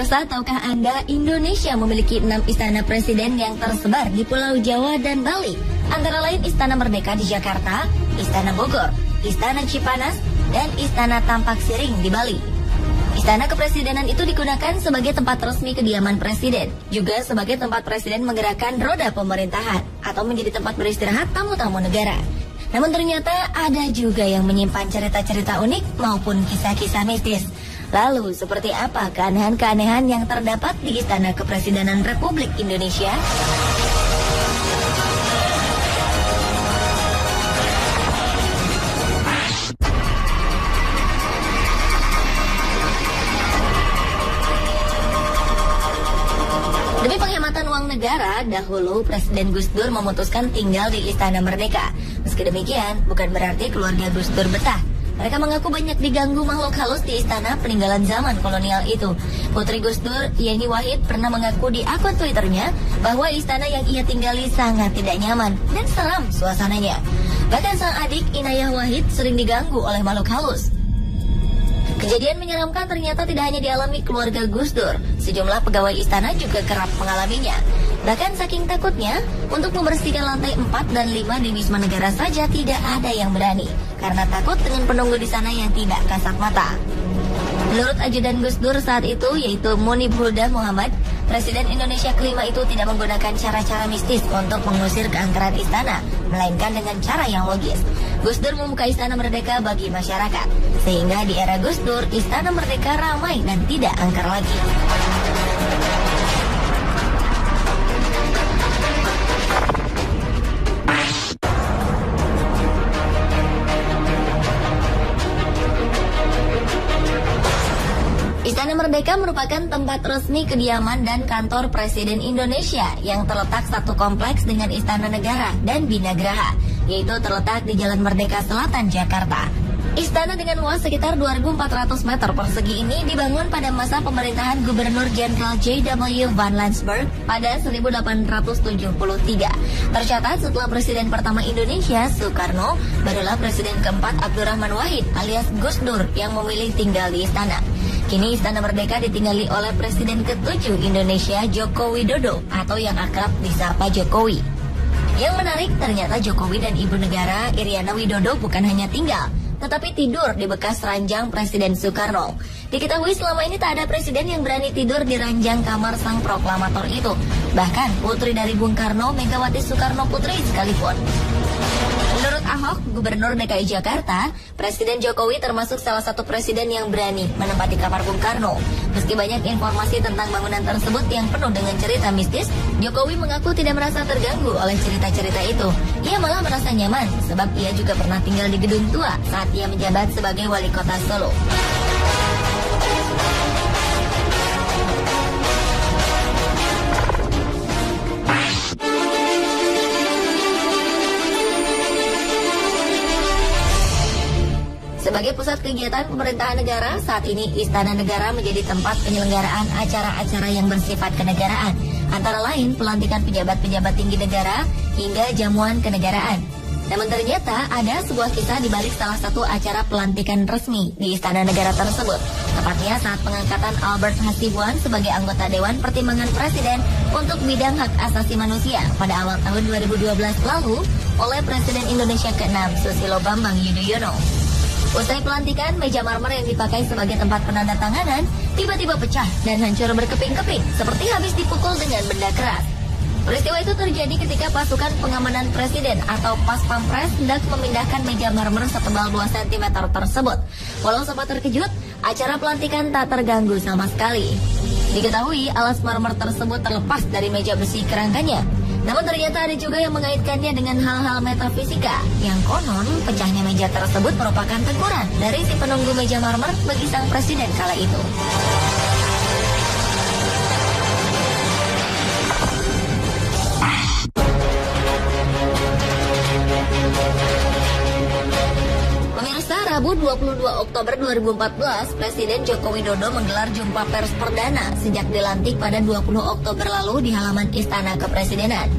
Pemirsa, tahukah Anda Indonesia memiliki 6 istana presiden yang tersebar di Pulau Jawa dan Bali? Antara lain Istana Merdeka di Jakarta, Istana Bogor, Istana Cipanas, dan Istana Tampak Siring di Bali. Istana kepresidenan itu digunakan sebagai tempat resmi kediaman presiden, juga sebagai tempat presiden menggerakkan roda pemerintahan, atau menjadi tempat beristirahat tamu-tamu negara. Namun ternyata ada juga yang menyimpan cerita-cerita unik maupun kisah-kisah mistis. Lalu, seperti apa keanehan-keanehan yang terdapat di Istana Kepresidenan Republik Indonesia? Demi penghematan uang negara, dahulu Presiden Gus Dur memutuskan tinggal di Istana Merdeka. Meski demikian, bukan berarti keluarga Gus Dur betah. Mereka mengaku banyak diganggu makhluk halus di istana peninggalan zaman kolonial itu. Putri Gus Dur, Yeni Wahid, pernah mengaku di akun Twitternya bahwa istana yang ia tinggali sangat tidak nyaman dan seram suasananya. Bahkan sang adik Inayah Wahid sering diganggu oleh makhluk halus. Kejadian menyeramkan ternyata tidak hanya dialami keluarga Gus Dur. Sejumlah pegawai istana juga kerap mengalaminya. Bahkan saking takutnya, untuk membersihkan lantai 4 dan 5 di Wisma Negara saja tidak ada yang berani, karena takut dengan penunggu di sana yang tidak kasat mata. Menurut ajudan Gus Dur saat itu, yaitu Munib Huda Muhammad, Presiden Indonesia kelima itu tidak menggunakan cara-cara mistis untuk mengusir keangkeran istana, melainkan dengan cara yang logis. Gus Dur membuka Istana Merdeka bagi masyarakat, sehingga di era Gus Dur, Istana Merdeka ramai dan tidak angker lagi. Istana Merdeka merupakan tempat resmi kediaman dan kantor Presiden Indonesia yang terletak satu kompleks dengan Istana Negara dan Binagraha, yaitu terletak di Jalan Merdeka Selatan, Jakarta. Istana dengan luas sekitar 2.400 meter persegi ini dibangun pada masa pemerintahan Gubernur Jenderal J.W. Van Lansberg pada 1873. Tercatat setelah Presiden pertama Indonesia, Soekarno, barulah Presiden keempat Abdurrahman Wahid alias Gus Dur yang memilih tinggal di istana. Kini Istana Merdeka ditinggali oleh Presiden ke-7 Indonesia, Joko Widodo, atau yang akrab disapa Jokowi. Yang menarik, ternyata Jokowi dan Ibu Negara Iriana Widodo bukan hanya tinggal, tetapi tidur di bekas ranjang Presiden Soekarno. Diketahui selama ini tak ada presiden yang berani tidur di ranjang kamar sang proklamator itu. Bahkan putri dari Bung Karno, Megawati Soekarno Putri sekalipun. Menurut Ahok, Gubernur DKI Jakarta, Presiden Jokowi termasuk salah satu presiden yang berani menempati kamar Bung Karno. Meski banyak informasi tentang bangunan tersebut yang penuh dengan cerita mistis, Jokowi mengaku tidak merasa terganggu oleh cerita-cerita itu. Ia malah merasa nyaman, sebab ia juga pernah tinggal di gedung tua saat ia menjabat sebagai wali kota Solo. Sebagai pusat kegiatan pemerintahan negara, saat ini Istana Negara menjadi tempat penyelenggaraan acara-acara yang bersifat kenegaraan, antara lain pelantikan pejabat-pejabat tinggi negara hingga jamuan kenegaraan. Namun ternyata ada sebuah kisah di balik salah satu acara pelantikan resmi di Istana Negara tersebut, tepatnya saat pengangkatan Albert Hasibuan sebagai anggota Dewan Pertimbangan Presiden untuk bidang hak asasi manusia pada awal tahun 2012 lalu oleh Presiden Indonesia ke-6 Susilo Bambang Yudhoyono. Usai pelantikan, meja marmer yang dipakai sebagai tempat penandatanganan tiba-tiba pecah dan hancur berkeping-keping seperti habis dipukul dengan benda keras. Peristiwa itu terjadi ketika pasukan pengamanan presiden atau Pas Pampres hendak memindahkan meja marmer setebal 2 cm tersebut. Walau sempat terkejut, acara pelantikan tak terganggu sama sekali. Diketahui alas marmer tersebut terlepas dari meja besi kerangkanya. Namun ternyata ada juga yang mengaitkannya dengan hal-hal metafisika, yang konon pecahnya meja tersebut merupakan teguran dari si penunggu meja marmer bagi sang presiden kala itu. Pemirsa, Rabu 22 Oktober 2014, Presiden Joko Widodo menggelar jumpa pers perdana sejak dilantik pada 20 Oktober lalu di halaman Istana Kepresidenan.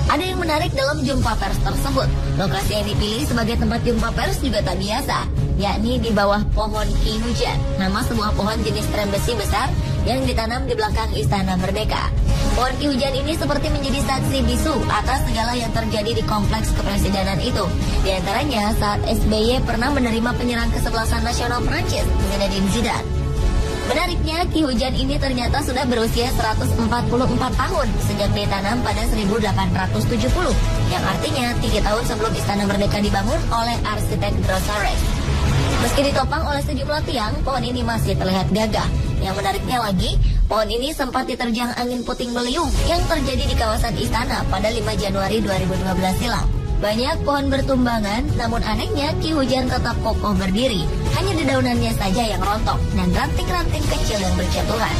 Ada yang menarik dalam jumpa pers tersebut. Lokasi yang dipilih sebagai tempat jumpa pers juga tak biasa, yakni di bawah pohon Ki Hujan, nama sebuah pohon jenis trem besi besar yang ditanam di belakang Istana Merdeka. Pohon Ki Hujan ini seperti menjadi saksi bisu atas segala yang terjadi di kompleks kepresidenan itu. Di antaranya saat SBY pernah menerima penyerang kesebelasan nasional Prancis, Zinedine Zidane. Menariknya, Ki Hujan ini ternyata sudah berusia 144 tahun sejak ditanam pada 1870, yang artinya 3 tahun sebelum Istana Merdeka dibangun oleh arsitek Grosarek. Meski ditopang oleh sejumlah tiang, pohon ini masih terlihat gagah. Yang menariknya lagi, pohon ini sempat diterjang angin puting beliung yang terjadi di kawasan istana pada 5 Januari 2012 silam. Banyak pohon bertumbangan, namun anehnya Ki Hujan tetap kokoh berdiri. Hanya dedaunannya saja yang rontok dan ranting-ranting kecil yang berjatuhan.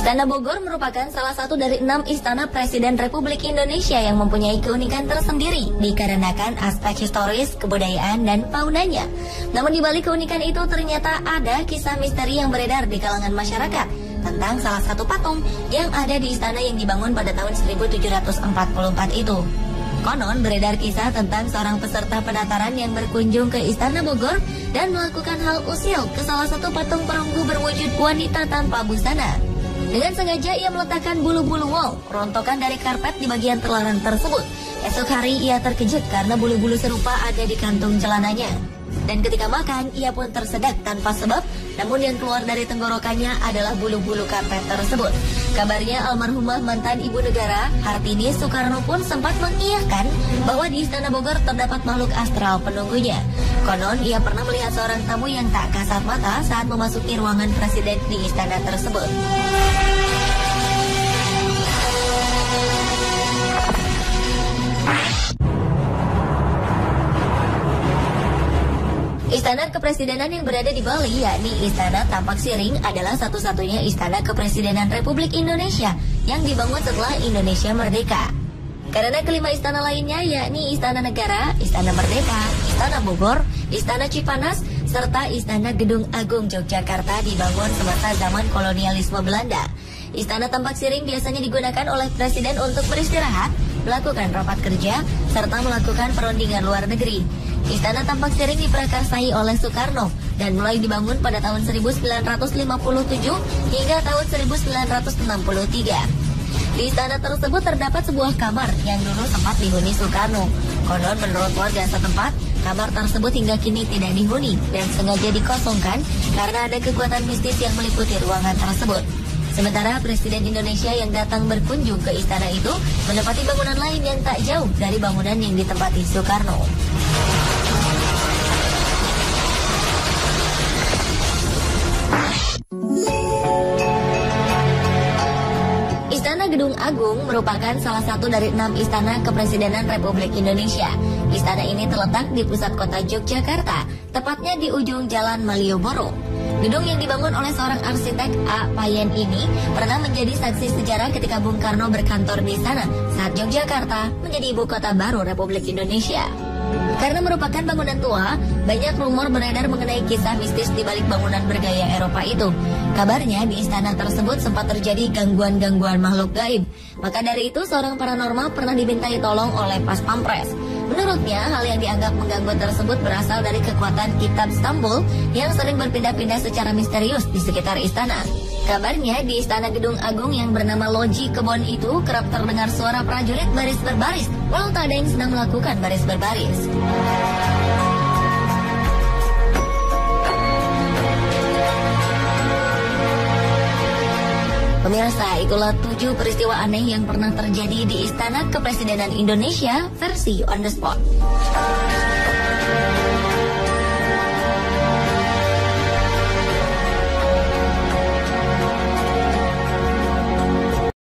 Istana Bogor merupakan salah satu dari 6 istana Presiden Republik Indonesia yang mempunyai keunikan tersendiri dikarenakan aspek historis, kebudayaan, dan faunanya. Namun di balik keunikan itu ternyata ada kisah misteri yang beredar di kalangan masyarakat tentang salah satu patung yang ada di istana yang dibangun pada tahun 1744 itu. Konon beredar kisah tentang seorang peserta pendaftaran yang berkunjung ke Istana Bogor dan melakukan hal usil ke salah satu patung perunggu berwujud wanita tanpa busana. Dengan sengaja ia meletakkan bulu-bulu wol, rontokan dari karpet di bagian terlarang tersebut. Esok hari ia terkejut karena bulu-bulu serupa ada di kantung celananya. Dan ketika makan, ia pun tersedak tanpa sebab, namun yang keluar dari tenggorokannya adalah bulu-bulu karpet tersebut. Kabarnya almarhumah mantan ibu negara, Hartini Soekarno pun sempat mengiyahkan bahwa di Istana Bogor terdapat makhluk astral penunggunya. Konon, ia pernah melihat seorang tamu yang tak kasat mata saat memasuki ruangan presiden di istana tersebut. Istana Kepresidenan yang berada di Bali, yakni Istana Tampak Siring, adalah satu-satunya istana kepresidenan Republik Indonesia yang dibangun setelah Indonesia merdeka. Karena kelima istana lainnya, yakni Istana Negara, Istana Merdeka, Istana Bogor, Istana Cipanas, serta Istana Gedung Agung Yogyakarta dibangun semasa zaman kolonialisme Belanda. Istana Tampak Siring biasanya digunakan oleh presiden untuk beristirahat, melakukan rapat kerja, serta melakukan perundingan luar negeri. Istana Tampak Siring diprakarsai oleh Soekarno dan mulai dibangun pada tahun 1957 hingga tahun 1963. Di istana tersebut terdapat sebuah kamar yang dulu sempat dihuni Soekarno. Konon menurut warga setempat, kamar tersebut hingga kini tidak dihuni dan sengaja dikosongkan karena ada kekuatan mistis yang meliputi ruangan tersebut. Sementara Presiden Indonesia yang datang berkunjung ke istana itu menempati bangunan lain yang tak jauh dari bangunan yang ditempati Soekarno. Istana Gedung Agung merupakan salah satu dari 6 istana kepresidenan Republik Indonesia. Istana ini terletak di pusat kota Yogyakarta, tepatnya di ujung Jalan Malioboro. Gedung yang dibangun oleh seorang arsitek A. Payen ini pernah menjadi saksi sejarah ketika Bung Karno berkantor di sana saat Yogyakarta menjadi ibu kota baru Republik Indonesia. Karena merupakan bangunan tua, banyak rumor beredar mengenai kisah mistis di balik bangunan bergaya Eropa itu. Kabarnya di istana tersebut sempat terjadi gangguan-gangguan makhluk gaib. Maka dari itu seorang paranormal pernah dimintai tolong oleh Pas Pampres. Menurutnya, hal yang dianggap mengganggu tersebut berasal dari kekuatan kitab Stambul yang sering berpindah-pindah secara misterius di sekitar istana. Kabarnya di Istana Gedung Agung yang bernama Loji Kebon itu kerap terdengar suara prajurit baris berbaris, walau tak ada yang sedang melakukan baris berbaris. Pemirsa, itulah 7 peristiwa aneh yang pernah terjadi di Istana Kepresidenan Indonesia versi On The Spot.